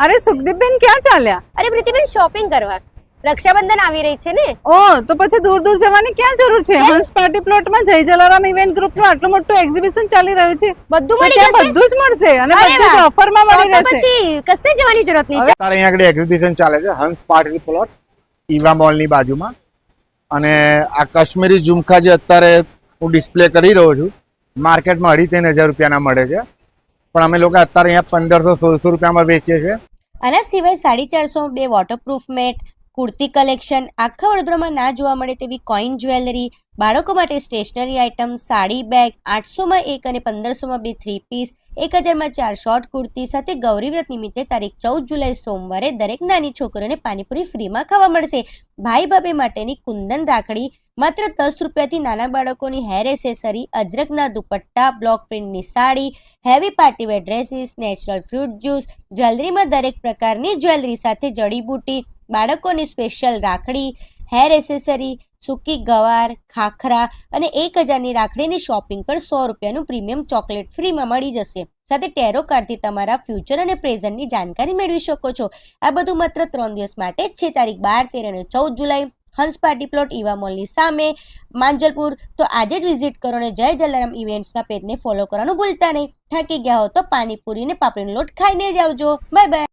અરે સુખદીપબેન ક્યાં ચાલ્યા? અરે પ્રીતિબેન શોપિંગ કરવા, રક્ષાબંધન આવી રહી છે ને. ઓ તો પછી દૂર દૂર જવાની ક્યાં જરૂર છે? હંસ પાર્ટી પ્લોટમાં જય જલારામ ઇવેન્ટ ગ્રુપનું આટલું મોટું એક્ઝિબિશન ચાલી રહ્યું છે. બધું તો મળી ત્યાં જશે? બધું જ મળશે અને અરે બધું જ વાહ. ઓફરમાં મળી તો રહેશે. પછી કશે જવાની જરૂરત નહીં. અત્યારે અહીંયા આગળ એક્ઝિબિશન ચાલે છે હંસ પાર્ટી પ્લોટ ઈવા મોલની બાજુમાં, અને આ કાશ્મીરી ઝુમખા જે અત્યારે હું ડિસ્પ્લે કરી રહ્યો છું માર્કેટમાં 2,500 રૂપિયાના મળે છે, પણ અમે લોકો અત્યારે અહીંયા 1,500-1,600 રૂપિયામાં વેચીએ છીએ. આના સિવાય 450 બે વોટરપ્રૂફ મેટ, કુર્તી કલેક્શન, આખા વડોદરામાં ના જોવા મળે તેવી કોઈન જ્વેલરી, બાળકો માટે સ્ટેશનરી આઇટમ, સાડી બેગ, 800માં 1 અને 1500માં 2 3 પીસ, 1000માં 4 શોર્ટ કુર્તી સાથે ગૌરી વ્રત નિમિત્તે તારીખ 14 જુલાઈ સોમવારે દરેક નાની છોકરીઓને પાણીપુરી ફ્રીમાં ખાવા મળશે. ભાઈ ભાભી માટેની કુંદન રાખડી માત્ર 10 રૂપિયાથી, નાના બાળકોની હેર એસેસરી, અજરકના દુપટ્ટા, બ્લોક પ્રિન્ટની sari, heavy partywear dresses, natural fruit juice, જ્વેલરીમાં દરેક પ્રકારની જ્વેલરી સાથે જડીબુટી, બાળકોની સ્પેશિયલ રાખડી, હેર એસેસરી, સૂકી ગવાર, ખાખરા અને 1000ની રાખડીની શોપિંગ પર 100 રૂપિયાનું પ્રીમિયમ ચોકલેટ ફ્રીમાં મળી જશે. સાથે ટેરો કાર્ડથી તમારા ફ્યુચર અને પ્રેઝન્ટની જાણકારી મેળવી શકો છો. આ બધું માત્ર 3 દિવસ માટે જ છે, તારીખ 12, 13 અને 14 જુલાઈ, હંસ પાર્ટી પ્લોટ ઈવા મોલની સામે, માંજલપુર. તો આજે જ વિઝિટ કરો અને જય જલારામ ઇવેન્ટ્સના પેજને ફોલો કરવાનું ભૂલતા નહીં. થાકી ગયા હો તો પાણીપુરી ને પાપડીનો લોટ ખાઈને જ આવજો. Bye bye.